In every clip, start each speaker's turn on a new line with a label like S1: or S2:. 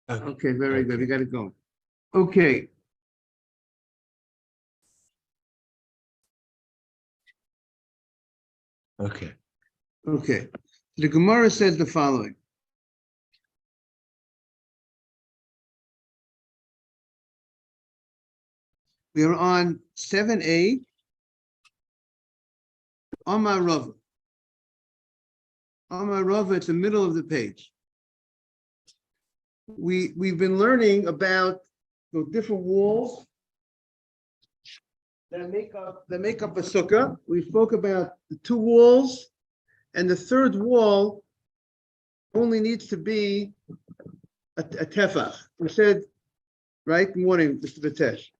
S1: Okay, very good. We got it going. Okay.
S2: Okay.
S1: Okay. The Gemara says the following. We are on 7a, Amar Rava. Amar Rava, it's the middle of the page. We've been learning about the different walls that make up a sukkah. We spoke about the two walls, and the third wall only needs to be a tefach. We said, right? Good morning, Mr. Vitesh.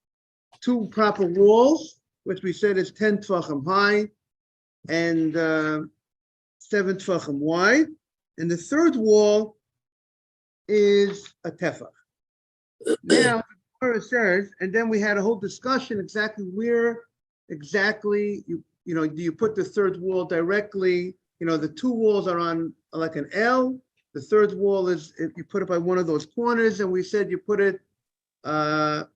S1: Two proper walls, which we said is 10 tefachim high and 7 tefachim wide, and the third wall is a tefach. Now, the Torah says, and then we had a whole discussion exactly where you do you put the third wall directly? The two walls are on like an L. The third wall is if you put it by one of those corners, and we said you put it, it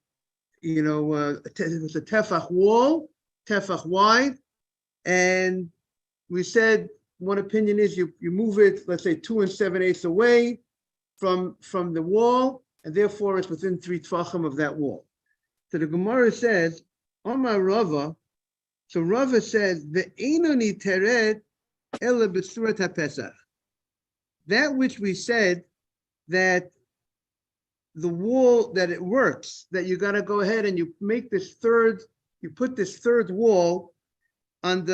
S1: was a tefach wall, tefach wide, and we said one opinion is you move it, let's say 2 7/8 away from the wall, and therefore it's within 3 tefachim of that wall. So the Gemara says, Amar Rava, so Rava says, Ve'eino niteret ela b'surat haPesach. That which we said that the wall, that it works, that you got to go ahead and you put this third wall on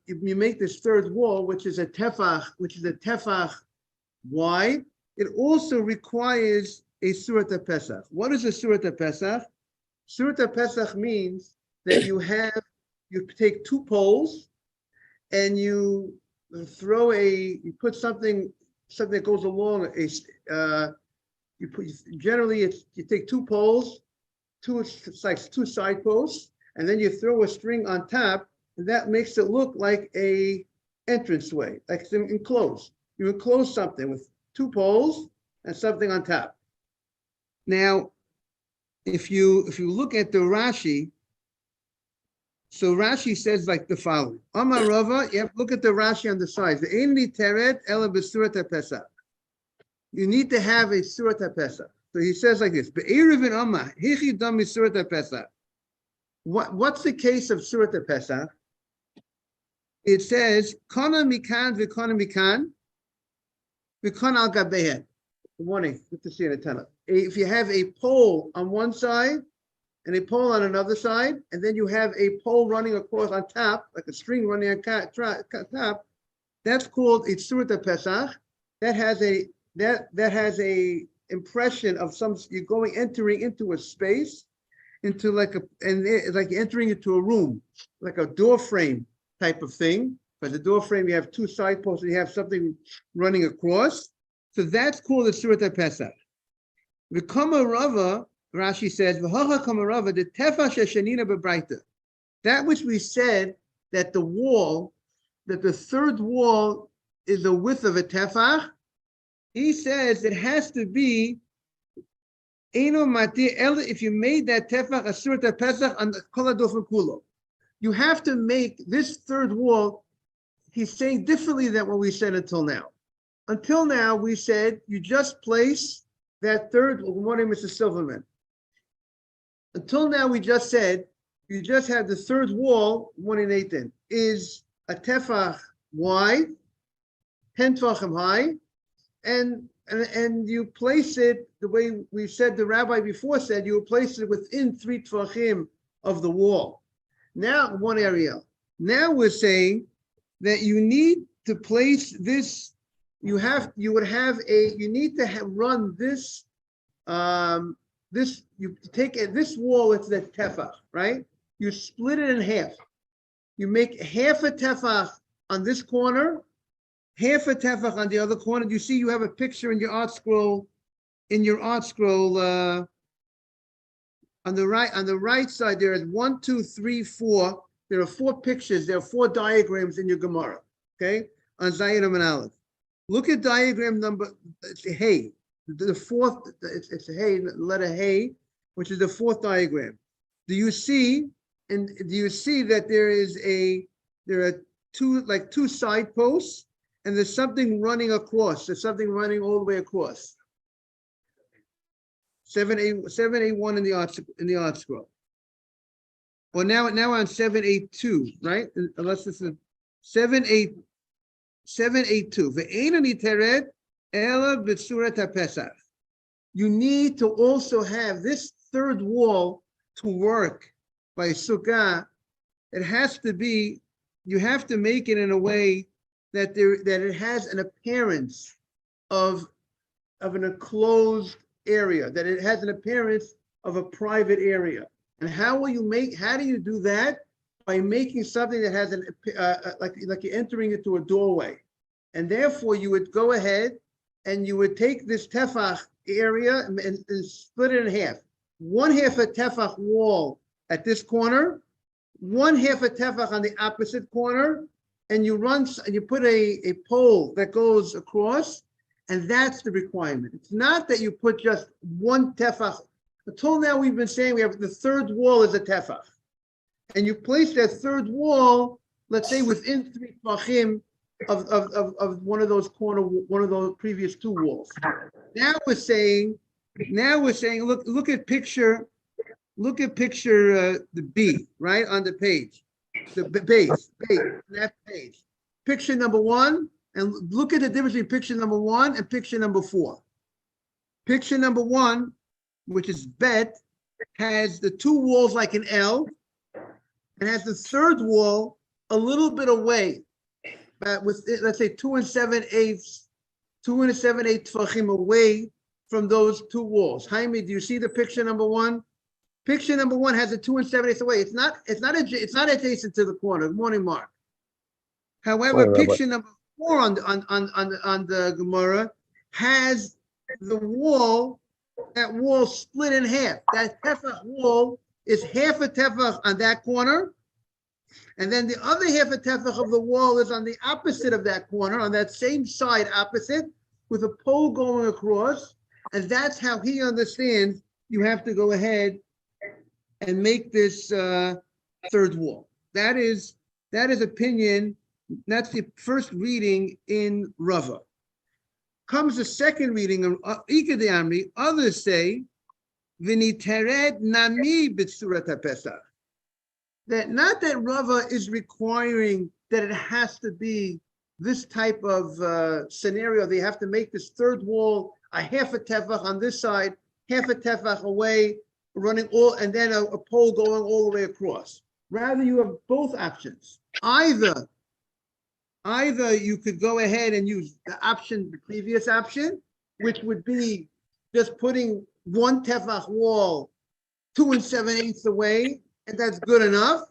S1: you make this third wall, which is a tefach wide. It also requires a surat haPesach. What is a surat haPesach? Surat haPesach means that you take 2 poles and you put something that goes along you take 2 poles, it's like 2 side posts, and then you throw a string on top, and that makes it look like a entranceway, like it's enclosed. You enclose something with 2 poles and something on top. Now, if you look at the Rashi, so Rashi says like the following: Amar Rava, look at the Rashi on the side. The Ein teret ela b'surat haPesach. You need to have a surat haPesach. So he says like this: Be'erevin Amar hichi dam surat haPesach. What's the case of surat haPesach? It says kana mikan v'kana mikan v'kana al gabehem. Good morning. Good to see you, Natana. If you have a pole on one side and a pole on another side, and then you have a pole running across on top, like a string running on top, that's called a surat haPesach. That has a impression of you're entering into a space, into like entering into a room, like a door frame type of thing. But the door frame, you have 2 side posts and you have something running across. So that's called a surat haPesach. The Kama Rava, Rashi says, V'hacha Kama Rava, the tefach sheshanina bebraita. That which we said that the third wall is the width of a tefach, he says it has to be Eino Mati Ela, if you made that tefach a surat haPesach on the kol hadofen kulo. You have to make this third wall, he's saying differently than what we said until now. Until now, we said you just place that third. Good morning, Mr. Silverman. Until now, we just said you just have the third wall. Good morning, Nathan. Is a tefach wide, 10 tefachim high, and you place it the way we said. The rabbi before said you place it within 3 tefachim of the wall. Now, one area. Now we're saying that you need to place this. You need to run this. You take this wall, it's the tefach, right? You split it in half. You make half a tefach on this corner, half a tefach on the other corner. You see, you have a picture in your art scroll. On the right side, there is 1, 2, 3, 4. There are 4 pictures. There are 4 diagrams in your Gemara. Okay, on Zayin and Aleph. Look at diagram number. Hey, the fourth, it's hey, letter hey, which is the fourth diagram. Do you see that there are two side posts, and there's something running across. There's something running all the way across. 781 in the art scroll. Well, now on 782, right? Unless this is 782. Ve'enani teret ela b'tzurat hapesach. You need to also have this third wall to work by Sukkah. It has to be, you have to make it in a way that it has an appearance of an enclosed area, that it has an appearance of a private area. And how do you do that? By making something that has like you're entering into a doorway. And therefore you would go ahead and you would take this tefach area and split it in half. One half a tefach wall at this corner, one half a tefach on the opposite corner, and you put a pole that goes across, and that's the requirement. It's not that you put just one tefach. Until now, we've been saying we have the third wall is a tefach, and you place that third wall, let's say, within 3 tefachim of one of those previous 2 walls. Now we're saying, look at picture the B, right, on the page, the base, that page. Picture number 1, and look at the difference between picture number 1 and picture number 4. Picture number 1, which is bet, has the 2 walls like an L, and has the third wall a little bit away, with, let's say, 2 7/8 tefachim away from those 2 walls. Jaime, do you see the picture number 1? Picture number 1 has a 2 7/8 away. It's not adjacent to the corner. Good morning, Mark. However, picture number 4 on the Gemara has the wall. That wall split in half. That tefach wall is half a tefach on that corner, and then the other half a tefach of the wall is on the opposite of that corner, on that same side opposite, with a pole going across. And that's how he understands you have to go ahead and make this third wall. That is opinion. That's the first reading in Rava. Comes the second reading of Ika de Amri. Others say, "V'niteret nami b'tzurat hapesach." That not that Rava is requiring that it has to be this type of scenario. They have to make this third wall a half a tefach on this side, half a tefach away, running all, and then a pole going all the way across. Rather, you have both options. Either you could go ahead and use the previous option, which would be just putting one tefach wall 2 7/8 away, and that's good enough.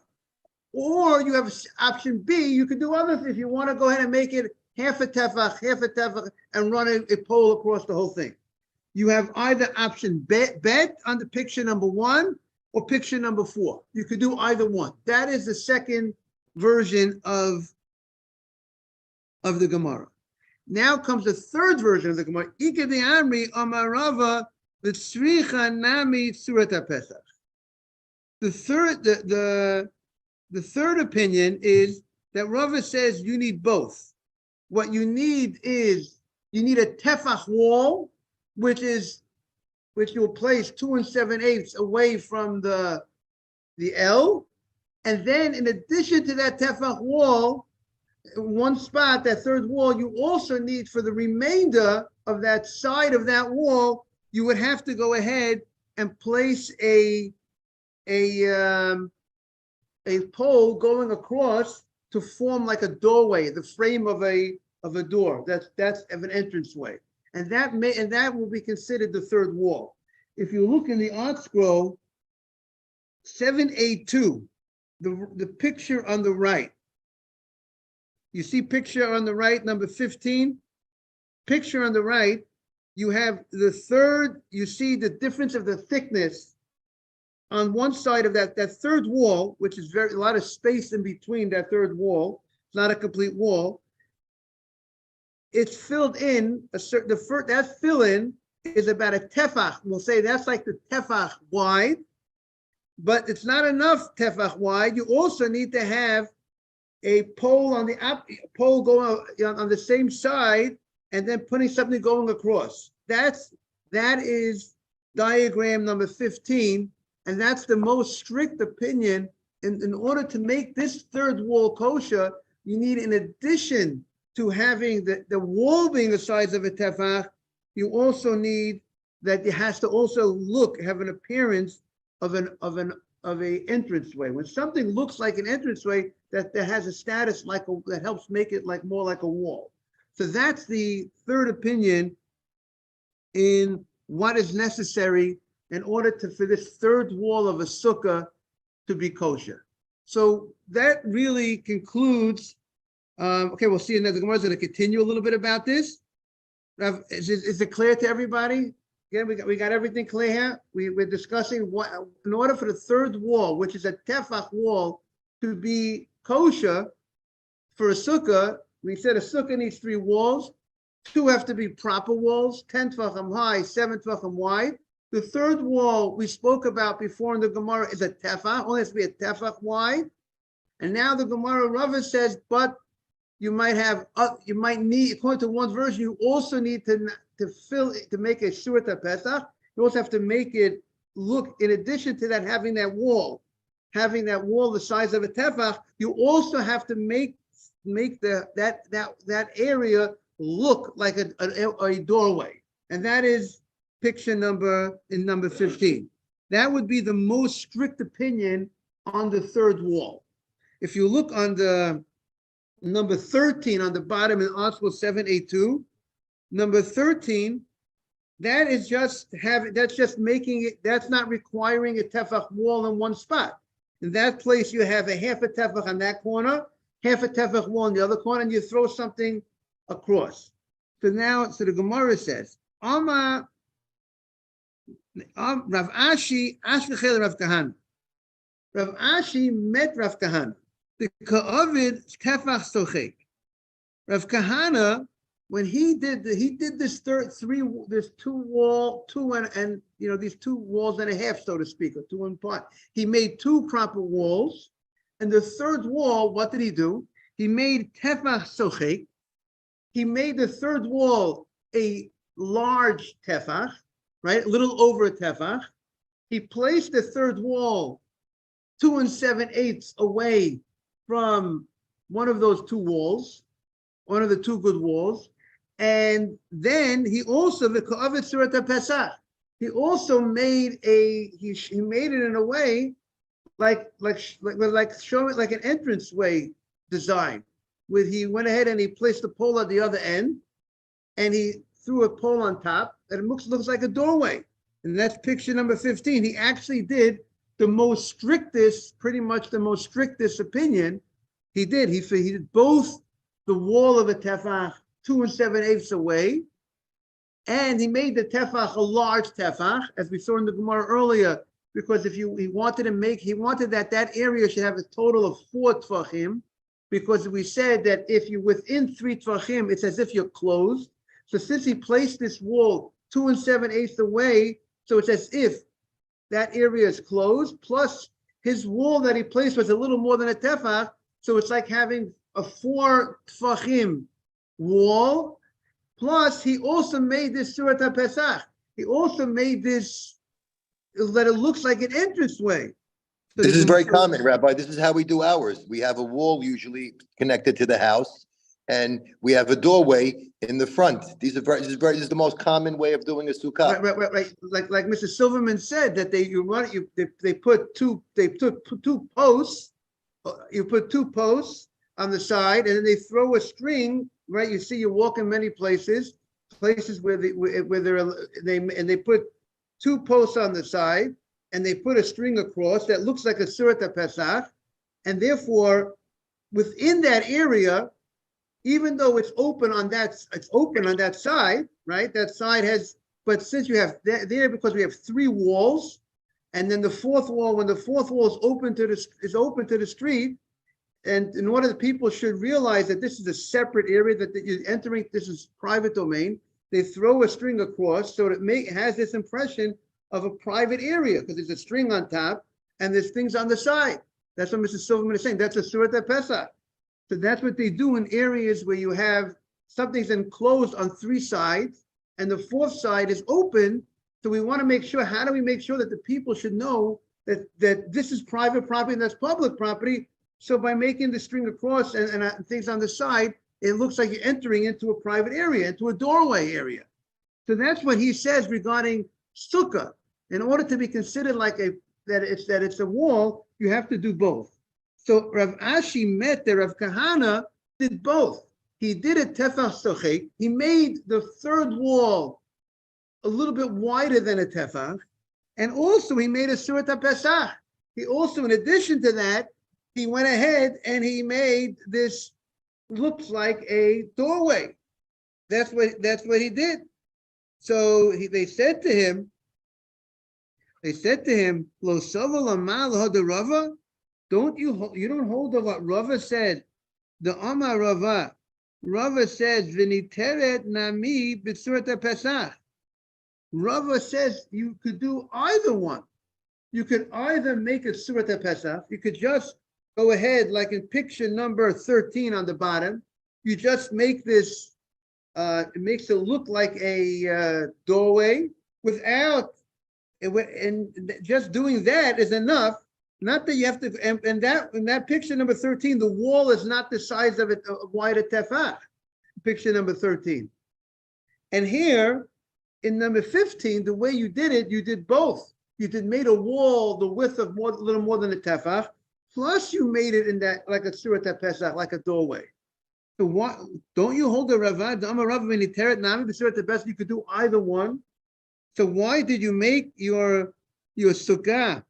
S1: Or you have option B, you could do other things. If you want to go ahead and make it half a tefach, and run a pole across the whole thing. You have either option bet on the picture number 1 or picture number 4. You could do either one. That is the second version of the Gemara. Now comes the third version of the Gemara. Ika de Amri Amar Rava v'tzricha nami tzurat hapesach. The third opinion is that Rava says you need both. What you need is a tefach wall, which you'll place 2 7/8 away from the L, and then in addition to that tefach wall, one spot, that third wall, you also need for the remainder of that side of that wall, you would have to go ahead and place a pole going across to form like a doorway, the frame of a door. That's of an entranceway, and that will be considered the third wall. If you look in the art scroll 782, the picture on the right. You see picture on the right, number 15? Picture on the right, you have the third, you see the difference of the thickness on one side of that third wall, which is a lot of space in between that third wall. It's not a complete wall. It's filled in, that fill-in is about a tefach. We'll say that's like the tefach wide, but it's not enough tefach wide. You also need to have a pole on the pole going on the same side, and then putting something going across. That is diagram number 15, and that's the most strict opinion. In order to make this third wall kosher, you need, in addition to having the wall being the size of a tefach, you also need that it has to also have an appearance of a entranceway. When something looks like an entranceway, that has a status that helps make it more like a wall. So that's the third opinion in what is necessary in order for this third wall of a sukkah to be kosher. So that really concludes. Okay, we'll see. Another Gemara is going to continue a little bit about this. Is it clear to everybody? Again, we got everything clear here. We're discussing what, in order for the third wall, which is a tefach wall, to be kosher for a sukkah. We said a sukkah needs 3 walls. 2 have to be proper walls, 10 tefachim high, 7 tefachim wide. The third wall we spoke about before in the Gemara is a tefach, only has to be a tefach wide. And now the Gemara Rava says, but you might need, according to one version, you also need to make a Surat Pesach. You also have to make it look, in addition to that, having that wall the size of a tefach, you also have to make that area look like a doorway. And that is picture number 15. That would be the most strict opinion on the third wall. If you look on the number 13 on the bottom in Article 782, number 13, that's just making it, that's not requiring a tefach wall in one spot. In that place, you have a half a tefach on that corner, half a tefach wall in the other corner, and you throw something across. So the Gemara says, Rav Ashi, Ashkechel Rav Kahana. Rav Ashi met Rav Kahana. The Ka'avid Tefach Sochek. Rav Kahana, when he did this these 2 walls and a half, so to speak, or 2 in part. He made 2 proper walls, and the third wall, what did he do? He made Tefach Sochek. He made the third wall a large tefach, right? A little over a tefach. He placed the third wall 2 7/8 away from one of those 2 walls, one of the 2 good walls. And then he also, the Ka'avet Surat Pesach, he also made he made it in a way like showing it like an entranceway design. He went ahead and he placed the pole at the other end, and he threw a pole on top, and it looks like a doorway. And that's picture number 15. He actually did pretty much the most strictest opinion. He did both the wall of a tefach 2 7/8 away, and he made the tefach a large tefach, as we saw in the Gemara earlier, because he wanted that area should have a total of 4 tefachim, because we said that if you're within 3 tefachim, it's as if you're closed. So since he placed this wall 2 7/8 away, so it's as if that area is closed, plus his wall that he placed was a little more than a tefach, so it's like having a 4 tefachim wall, plus he also made this Surat HaPesach. He also made this, that it looks like an entranceway. So
S2: this is very common, Rabbi. This is how we do ours. We have a wall usually connected to the house, and we have a doorway in the front. This is the most common way of doing a sukkah.
S1: Right. Like Mr. Silverman said, that they put two posts. You put 2 posts on the side, and then they throw a string. Right, you see, you walk in many places where they put 2 posts on the side, and they put a string across that looks like a Surat HaPesach, and therefore, within that area, even though it's open on that side, right? That side has, but since you have there, because we have 3 walls, and then the 4th wall, when the 4th wall is open to the street, and in order that people should realize that this is a separate area that you're entering, this is private domain. they throw a string across, so it has this impression of a private area, because there's a string on top and there's things on the side. That's what Mr. Silverman is saying. That's a Surat Pesach. So that's what they do in areas where you have something's enclosed on three sides and the fourth side is open. So we want to make sure, how do we make sure that the people should know that this is private property and that's public property? So by making the string across and things on the side, it looks like you're entering into a private area, into a doorway area. So that's what he says regarding Sukkah. In order to be considered like that it's a wall, you have to do both. So Rav Ashi met the Rav Kahana did both. He did a tefach sochek. He made the third wall a little bit wider than a tefach, and also he made a Surat HaPesach. He also, in addition to that, he went ahead and he made this, looks like a doorway. That's what he did. So they said to him, Lo saval amal hadarava, don't you don't hold of what Rava said. The Amar Rava says v'niteret nami b'surat HaPesach. Rava says you could do either one. You could either make a Surat HaPesach, you could just go ahead, like in picture number 13 on the bottom, you just make this, it makes it look like a doorway without, and just doing that is enough. Not that you have to, and in that picture number 13, the wall is not the size of it, wide a tefach, picture number 13. And here, in number 15, the way you did it, you did both. You made a wall the width of a little more than a tefach, plus you made it in that like a Surat HaPesach, like a doorway. So what? Don't you hold the Ravad? You could do either one. So why did you make your Sukkah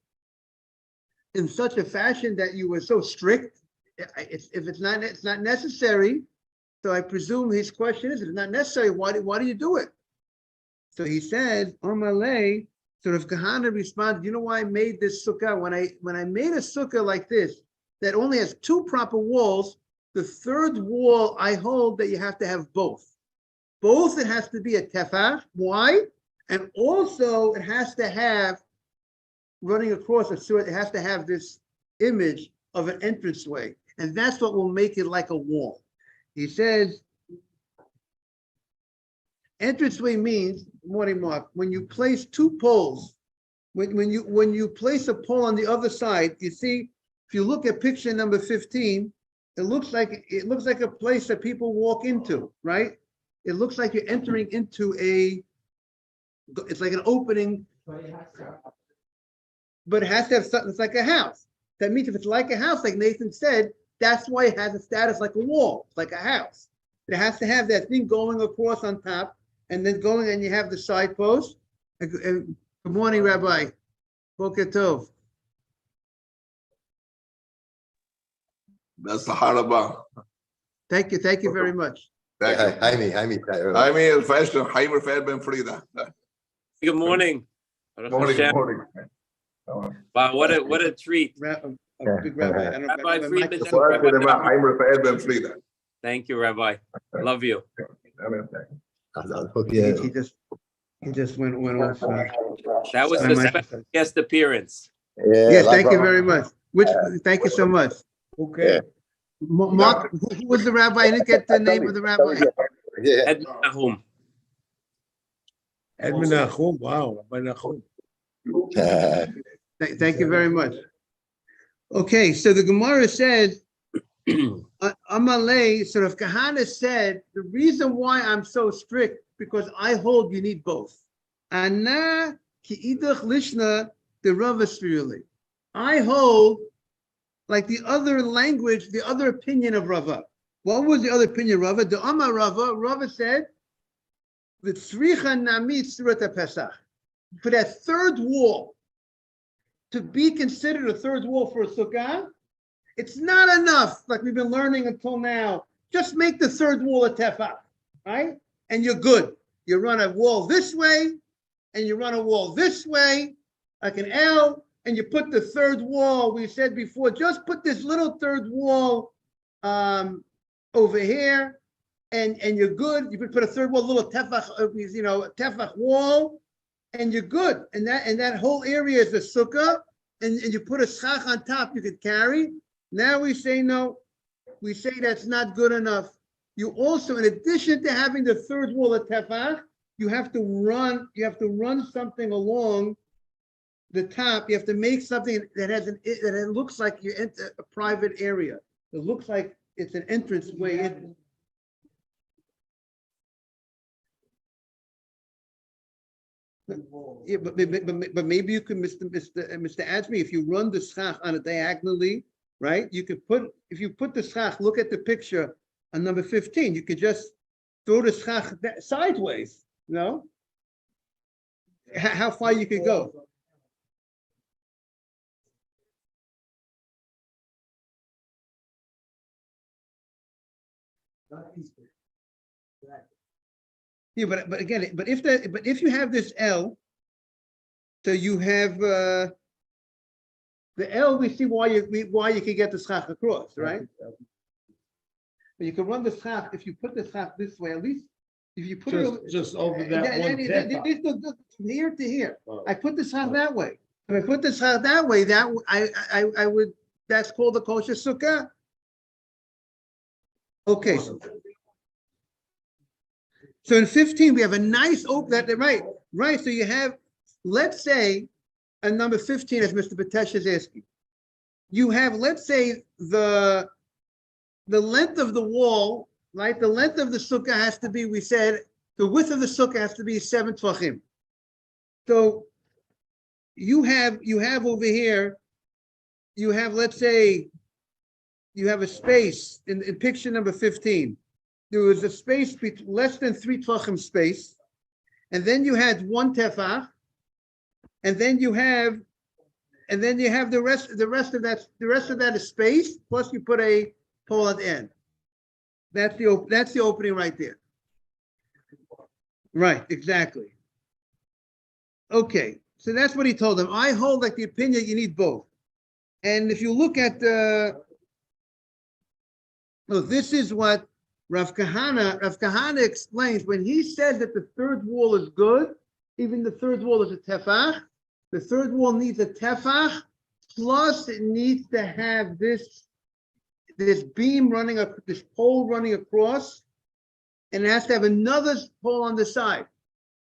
S1: in such a fashion that you were so strict? If it's not necessary. So I presume his question is, if it's not necessary, why do you do it? So he said, Amalei. So Rav Kahana responded, you know why I made this sukkah? When I made a sukkah like this, that only has two proper walls, the third wall, I hold that you have to have both. Both, it has to be a tefach. Why? And also it has to have, running across a sukkah, it has to have this image of an entranceway. And that's what will make it like a wall. He says, entranceway means, morning Mark, when you place two poles, when you place a pole on the other side, you see, if you look at picture number 15, it looks like a place that people walk into, right? It looks like you're entering into it's like an opening, but it has to have something. It's like a house. That means if it's like a house, like Nathan said, that's why it has a status like a wall, like a house. It has to have that thing going across on top, and then going, and you have the side post. Good morning, Rabbi. Boker Tov.
S3: That's the Haraba.
S1: Thank you very much.
S3: Thank you. Jaime el Fashion, Jaime Fed Ben Frida.
S4: Good morning.
S3: Morning.
S4: Wow, what a treat.
S1: Big Rabbi. I don't
S4: Rabbi
S1: have a
S4: Friedman.
S1: microphone.
S3: Jaime Fed Ben Frida.
S4: Thank you, Rabbi. Love you.
S1: He just went off.
S4: That was the special guest appearance.
S1: Yes, thank you very much. Thank you so much.
S3: Okay.
S1: Mark, who was the rabbi? I didn't get the name of the rabbi.
S4: Edmund Nahum.
S5: Edmund Nahum, wow, Rabbi Nahum.
S1: Thank you very much. Okay, so the Gemara said, Amalei, so Rav Kahana said, the reason why I'm so strict, because I hold you need both. Ana ki idach lishna the Rava spiritually. I hold like the other language, the other opinion of Rava. What was the other opinion of Rava? The Amar Rava said, the tzricha nami Surat HaPesach. For that third wall, to be considered a third wall for a sukkah, it's not enough, like we've been learning until now. Just make the third wall a tefach, right? And you're good. You run a wall this way, and you run a wall this way, like an L, and you put the third wall, we said before, just put this little third wall over here, and you're good. You could put a third wall, a little tefach, tefach wall, and you're good. And that whole area is a sukkah, and you put a schach on top you could carry. Now we say no. We say that's not good enough. You also, in addition to having the third wall of tefach, you have to run something along the top. You have to make something that it looks like you enter a private area. It looks like it's an entrance way in. Yeah, but maybe you could, Mr. Azmi, if you run the schach on it diagonally, right? You could if you put the schach, look at the picture on number 15, you could just throw the schach sideways, no? How far you could go. Yeah, but again, but if you have this L, so you have the L, we see why you can get the schach across, right? But you can run the schach if you put the schach this way, at least if you put it
S5: Just over that one tefach.
S1: this goes from here to here.
S5: Oh.
S1: I put the schach that way. If I put the schach that way, I would. That's called the kosher sukkah. Okay. So in 15, we have a nice open, right. So you have, let's say, a number 15, as Mr. Batesh is asking. You have, let's say, the length of the wall, right? The length of the sukkah has to be, we said, the width of the sukkah has to be 7 tvachim. So you have over here, you have, let's say, you have a space in picture number 15. There was a space less than 3 tvachim space, and then you had 1 tefach, and then you have the rest of that is space, plus you put a pole at the end. That's the opening right there. Right, exactly. Okay, so that's what he told them. I hold like the opinion you need both. And if you look at this is what Rav Kahana explains when he says that the third wall is good, even the third wall is a tefach. The third wall needs a tefach, plus it needs to have this beam this pole running across, and it has to have another pole on the side.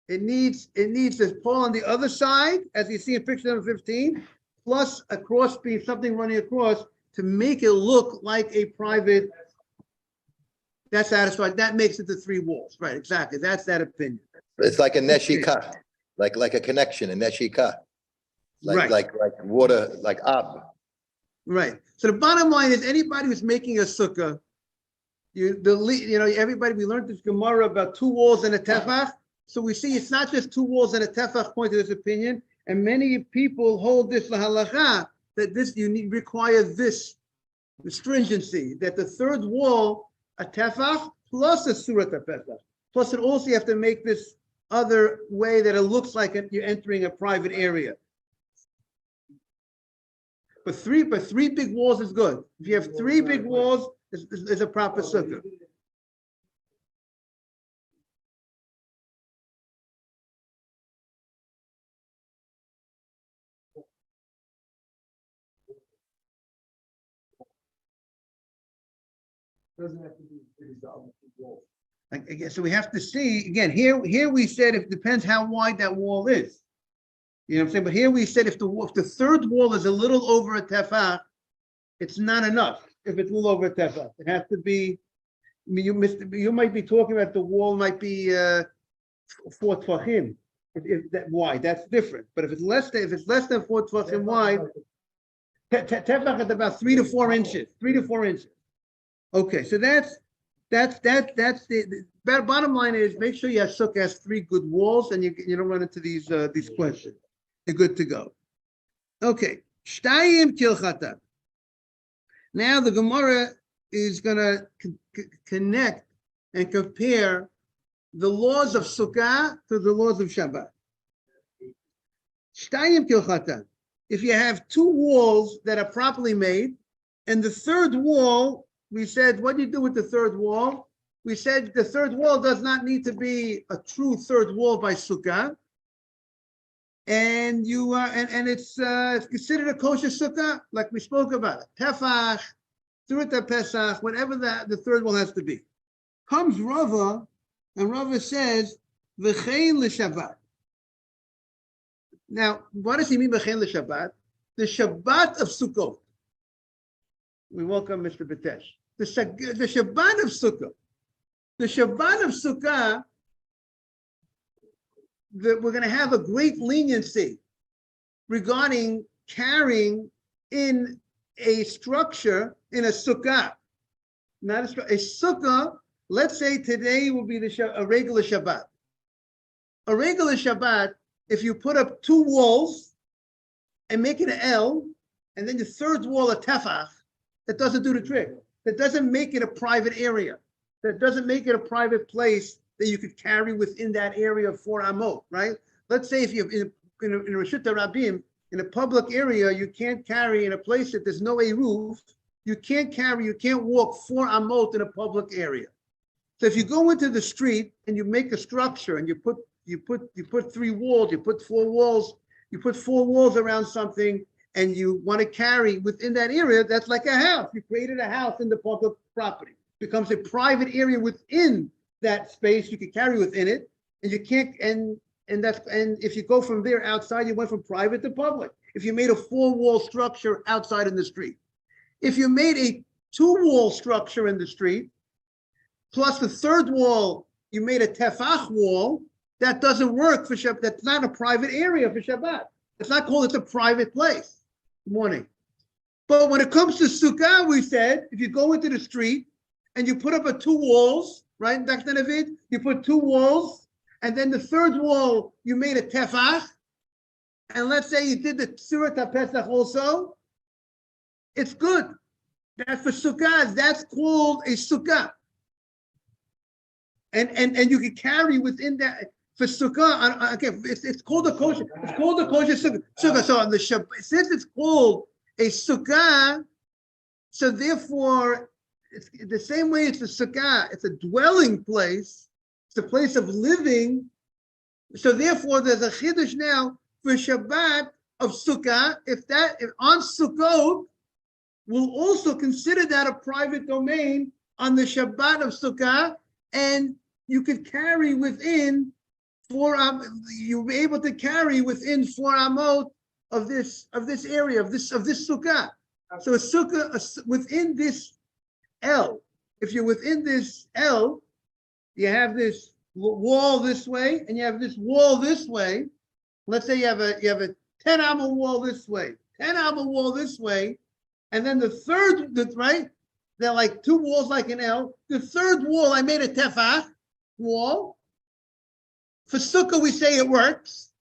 S1: It needs this pole on the other side, as you see in picture number 15, plus a cross beam, something running across to make it look like a private. That's satisfied. That makes it the 3 walls. Right, exactly. That's that opinion.
S2: It's like a neshika, like a connection, a neshika. Like water, like ab.
S1: Right. So the bottom line is anybody who's making a sukkah, everybody, we learned this Gemara about 2 walls and a tefach. So we see it's not just 2 walls and a tefach point to this opinion. And many people hold this lahalacha that require this stringency, that the third wall, a tefach plus a surat pesach. Plus, it also you have to make this other way that it looks like you're entering a private area. But three big walls is good. If you have 3 big walls, it's a proper sukkah. Doesn't have to be again, so we have to see again. Here we said it depends how wide that wall is. You know what I'm saying? But here we said if the third wall is a little over a tefach, it's not enough. If it's a little over a tefach, it has to be. I mean, you might be talking about the wall might be 4 tvachim. If that wide, that's different. But if it's less than 4 tvachim wide, tefach is about 3 to 4 inches. 3 to 4 inches. Okay, so that's the bottom line is make sure your sukkah has 3 good walls and you don't run into these questions. You're good to go. Okay, shtayim kilchata. Now the Gemara is going to connect and compare the laws of Sukkah to the laws of Shabbat. Shtayim kilchata. If you have 2 walls that are properly made, and the third wall, we said, what do you do with the third wall? we said the third wall does not need to be a true third wall by Sukkah. And you and it's considered a kosher Sukkah, like we spoke about. Tefach, Surat Pesach, whatever the third wall has to be. Comes Rava, and Rava says, V'chein l'Shabbat. Now, what does he mean by V'chein l'Shabbat? The Shabbat of Sukkot. We welcome Mr. Bitesh. The Shabbat of Sukkah. The Shabbat of Sukkah, that we're going to have a great leniency regarding carrying in a structure in a sukkah. Not a sukkah, let's say today will be a regular Shabbat. A regular Shabbat, if you put up two walls and make it an L, and then the third wall a tefach, that doesn't do the trick. That doesn't make it a private area. That doesn't make it a private place that you could carry within that area of 4 amot, right? Let's say if you're in Reshut HaRabim, in a public area, you can't carry in a place that there's no roof, you can't walk 4 amot in a public area. So if you go into the street and you make a structure and you put 3 walls, you put 4 walls, you put 4 walls around something, and you want to carry within that area, that's like a house. You created a house in the public property. It becomes a private area within that space you can carry within it, and you can't, and if you go from there outside, you went from private to public. If you made a 4-wall structure outside in the street, if you made a 2-wall structure in the street, plus the 3rd wall, you made a tefach wall, that doesn't work for Shabbat. That's not a private area for Shabbat. It's not called, it's a private place. Good morning. But when it comes to Sukkah, we said, if you go into the street and you put up 2 walls, right, Dr. Navid? You put 2 walls, and then the 3rd wall, you made a tefach, and let's say you did the Surat HaPesach also, it's good. That's for Sukkah, that's called a Sukkah. And you can carry within that, for Sukkah, okay, it's called a kosher, it's called a kosher Sukkah. So on the Shabbat, since it's called a Sukkah, so therefore, it's the same way it's a sukkah, it's a dwelling place, it's a place of living. So therefore, there's a chiddush now for Shabbat of sukkah. If on Sukkot, we'll also consider that a private domain on the Shabbat of sukkah, and you could carry within 4 you'll be able to carry within 4 amot of this area of this sukkah. So a sukkah within this L. If you're within this L, you have this wall this way, and you have this wall this way. Let's say you have a 10 amot wall this way, 10 amot wall this way, and then the third, right? They're like 2 walls like an L. The 3rd wall, I made a tefach wall. For sukkah, we say it works.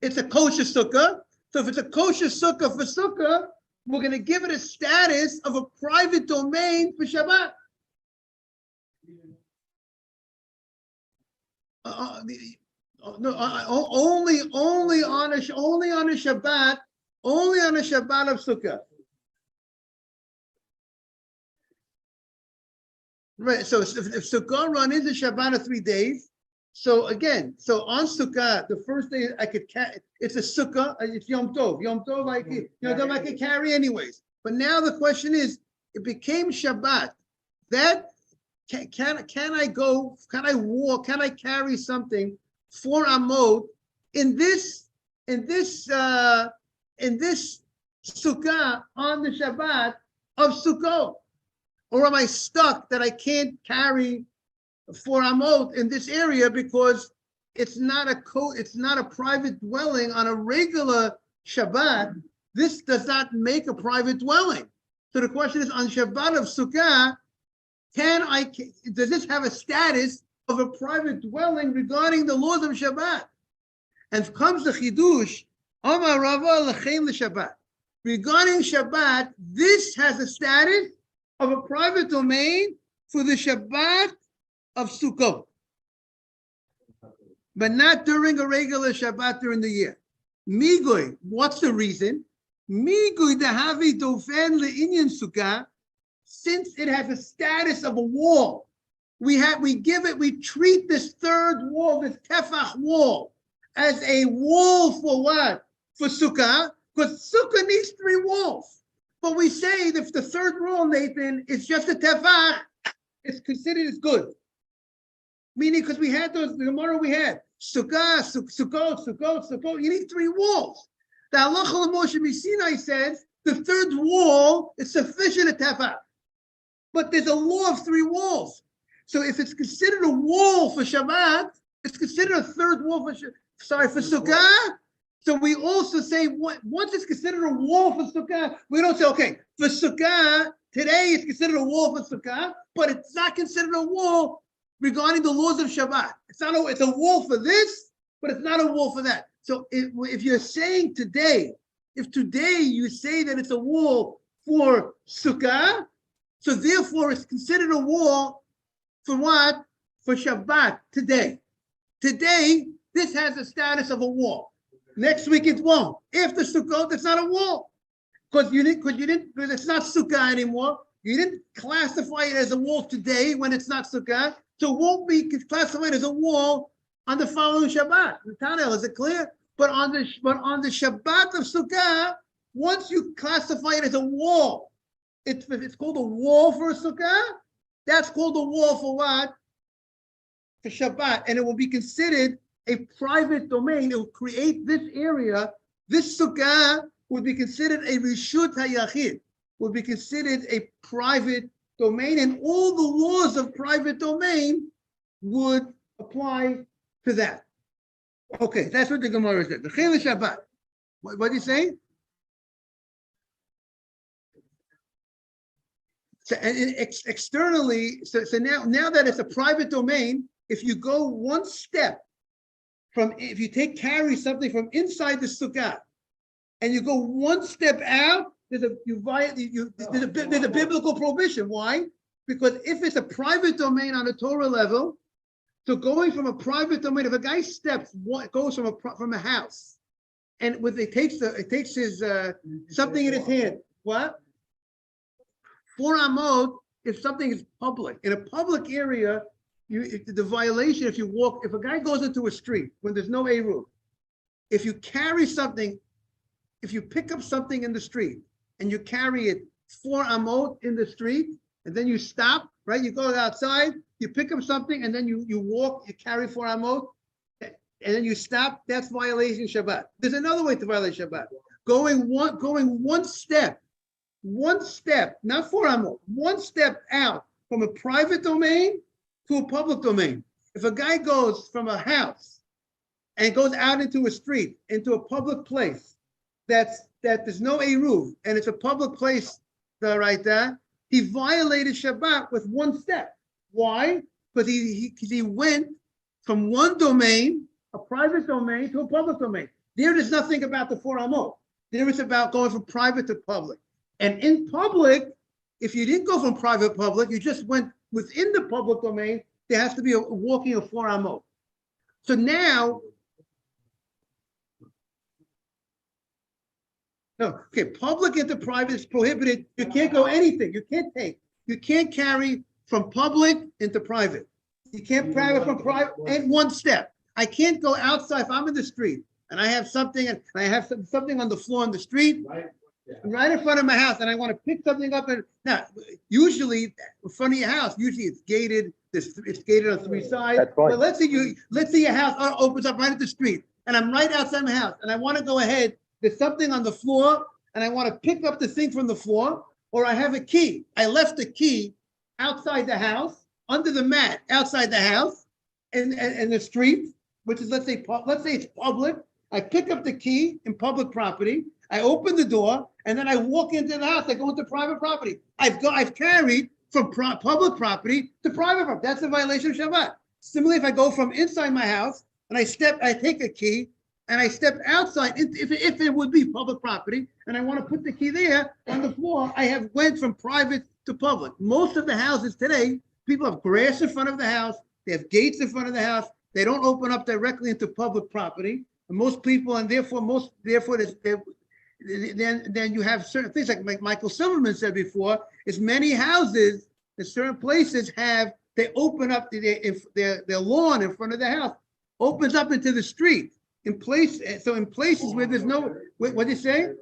S1: It's a kosher sukkah. So if it's a kosher sukkah for sukkah, we're going to give it a status of a private domain for Shabbat. Only on a Shabbat of Sukkah. Right. So if Sukkah run into Shabbat of 3 days, so again, so on Sukkah, the first day I could carry, it's a Sukkah, it's Yom Tov. Yom Tov, I could carry anyways. But now the question is, it became Shabbat. That can I walk? Can I carry something 4 amot in this Sukkah on the Shabbat of Sukkot? Or am I stuck that I can't carry 4 amot in this area because it's not a private dwelling on a regular Shabbat? This does not make a private dwelling. So the question is, on Shabbat of Sukkah, does this have a status of a private dwelling regarding the laws of Shabbat? And comes the Chidush, Amar Rava l'chein l'Shabbat. Regarding Shabbat, this has a status of a private domain for the Shabbat of Sukkot, but not during a regular Shabbat during the year. Migoi, what's the reason? Migoi dehavi dofen le'inyan Sukkah, since it has a status of a wall. we treat this third wall, this tefach wall, as a wall for what? For Sukkah, because Sukkah needs 3 walls. But we say that if the third wall, Nathan, is just a tefach, it's considered as good. Meaning, because we had the Gemara we had, Sukkah, Sukkot. You need 3 walls. The Halacha Moshe Sinai says the third wall is sufficient at tefach. But there's a law of 3 walls. So if it's considered a wall for Shabbat, it's considered a third wall for Sukkah. So we also say, once it's considered a wall for Sukkah, we don't say, okay, for Sukkah, today it's considered a wall for Sukkah, but it's not considered a wall regarding the laws of Shabbat. It's a wall for this, but it's not a wall for that. So if you're saying today, if today you say that it's a wall for Sukkah, so therefore it's considered a wall for what? For Shabbat today. Today, this has the status of a wall. Next week it won't. After Sukkot, it's not a wall. Because it's not Sukkah anymore. You didn't classify it as a wall today when it's not Sukkah. So it won't be classified as a wall on the following Shabbat. Nathaniel, is it clear? But on the Shabbat of Sukkah, once you classify it as a wall, it's called a wall for a Sukkah. That's called a wall for what? For Shabbat. And it will be considered a private domain. It will create this area. This Sukkah would be considered a Rishut HaYachid, would be considered a private domain, and all the laws of private domain would apply to that. Okay, that's what the Gemara said. The Chil Shabbat. What do you say? So, and externally, so now that it's a private domain, if you go one step if you carry something from inside the Sukkah, and you go one step out, there's a biblical prohibition. Why? Because if it's a private domain on a Torah level, so going from a private domain, if a guy goes from a house, and it takes his something in his hand, what? 4 amot, if something is public. In a public area, the violation, if a guy goes into a street when there's no eruv, if you carry something, if you pick up something in the street and you carry it 4 amot in the street, and then you stop, right? You go outside, you pick up something, and then you walk, you carry 4 amot, and then you stop, that's violation Shabbat. There's another way to violate Shabbat. Going one step, not 4 amot, one step out from a private domain to a public domain. If a guy goes from a house and goes out into a street, into a public place that there's no eruv, and it's a public place right there, he violated Shabbat with one step. Why? Because he went from one domain, a private domain, to a public domain. There is nothing about the 4 amot. There is about going from private to public. And in public, if you didn't go from private to public, you just went within the public domain, there has to be a walking of 4 amot. So now, public into private is prohibited. You can't go anything. You can't carry from public into private. You can't carry from private and one step. I can't go outside if I'm in the street and I have something and I have something on the floor in the street. Right in front of my house, and I want to pick something up. And now, usually, in front of your house, it's gated. It's gated on 3 sides.
S2: That's fine.
S1: But let's say your house opens up right at the street, and I'm right outside my house, and I want to go ahead. There's something on the floor, and I want to pick up the thing from the floor, or I have a key. I left the key outside the house, under the mat, outside the house, and the street, which is let's say it's public. I pick up the key in public property. I open the door, and then I walk into the house. I go into private property. I've carried from public property to private property. That's a violation of Shabbat. Similarly, if I go from inside my house and I take a key and I step outside, if it would be public property, and I want to put the key there on the floor, I have went from private to public. Most of the houses today, people have grass in front of the house. They have gates in front of the house. They don't open up directly into public property. And most people, and therefore then you have certain things like Michael Silverman said before, is many houses in certain places have they open up their lawn in front of the house, opens up into the street in places where there's no, what do you say?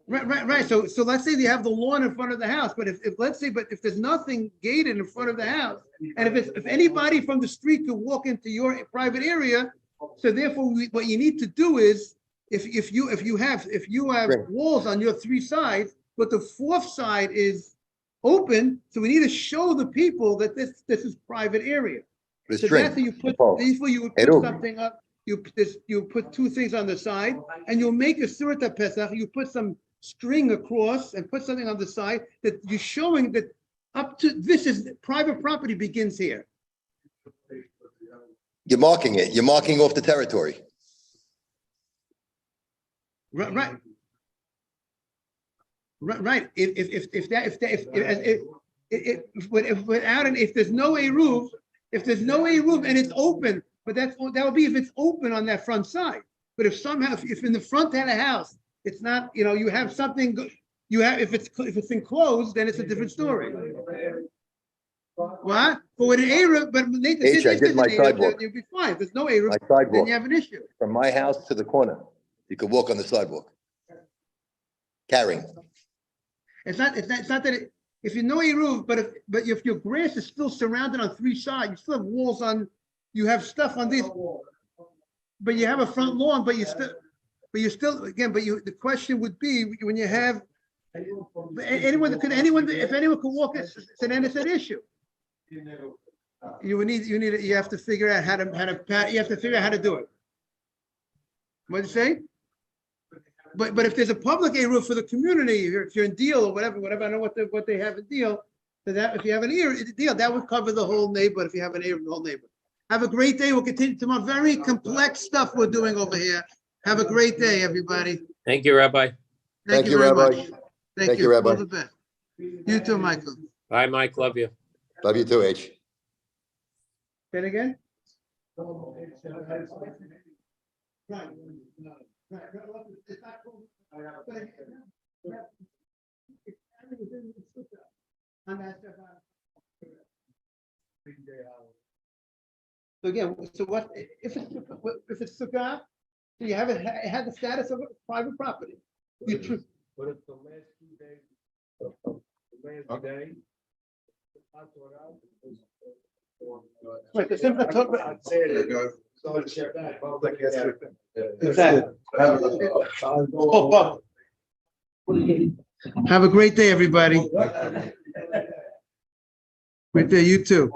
S1: Right. So let's say you have the lawn in front of the house, but if there's nothing gated in front of the house, and if anybody from the street could walk into your private area, so therefore what you need to do is if you have walls on your three sides, but the fourth side is open, so we need to show the people that this is private area. So that's how you put, before you would put something up, you put two things on the side, and you'll make a Surat Pesach, you put some string across and put something on the side that you're showing that up to, this is private property begins here.
S2: You're marking it. You're marking off the territory.
S1: Right. If there's no eruv, and it's open, but that would be if it's open on that front side. But if somehow, if in the front of the house, it's not, you have something, if it's enclosed, then it's a different story. What? But with an eruv, but Nathan,
S2: H, I did my sidewalk.
S1: You'll be fine. If there's no eruv,
S2: My sidewalk.
S1: then you have an issue.
S2: From my house to the corner, you could walk on the sidewalk. Carrying.
S1: It's not that if you know eruv, but if your grass is still surrounded on three sides, you still have walls on, you have stuff on these, but you have a front lawn, the question would be when you have if anyone could walk it, so then it's an issue. You have to figure out how to do it. What'd you say? But if there's a public eruv for the community, if you're in deal or whatever, I don't know what they have in deal. So that if you have an deal, that would cover the whole neighborhood. If you have an eruv, the whole neighborhood. Have a great day. We'll continue tomorrow. Very complex stuff we're doing over here. Have a great day, everybody.
S4: Thank you, Rabbi.
S1: Thank you very
S2: Rabbi.
S1: much.
S2: Thank you, Rabbi.
S1: All the best. You too, Michael.
S4: Bye, Mike. Love you.
S2: Love you too, H.
S1: Say it again. So again, so what if it's Sukkah? So you have it had the status of a private property.
S5: But if the last 2 days, the last day.
S1: Right, the simple talk. Have a great day, everybody. Great day, you too.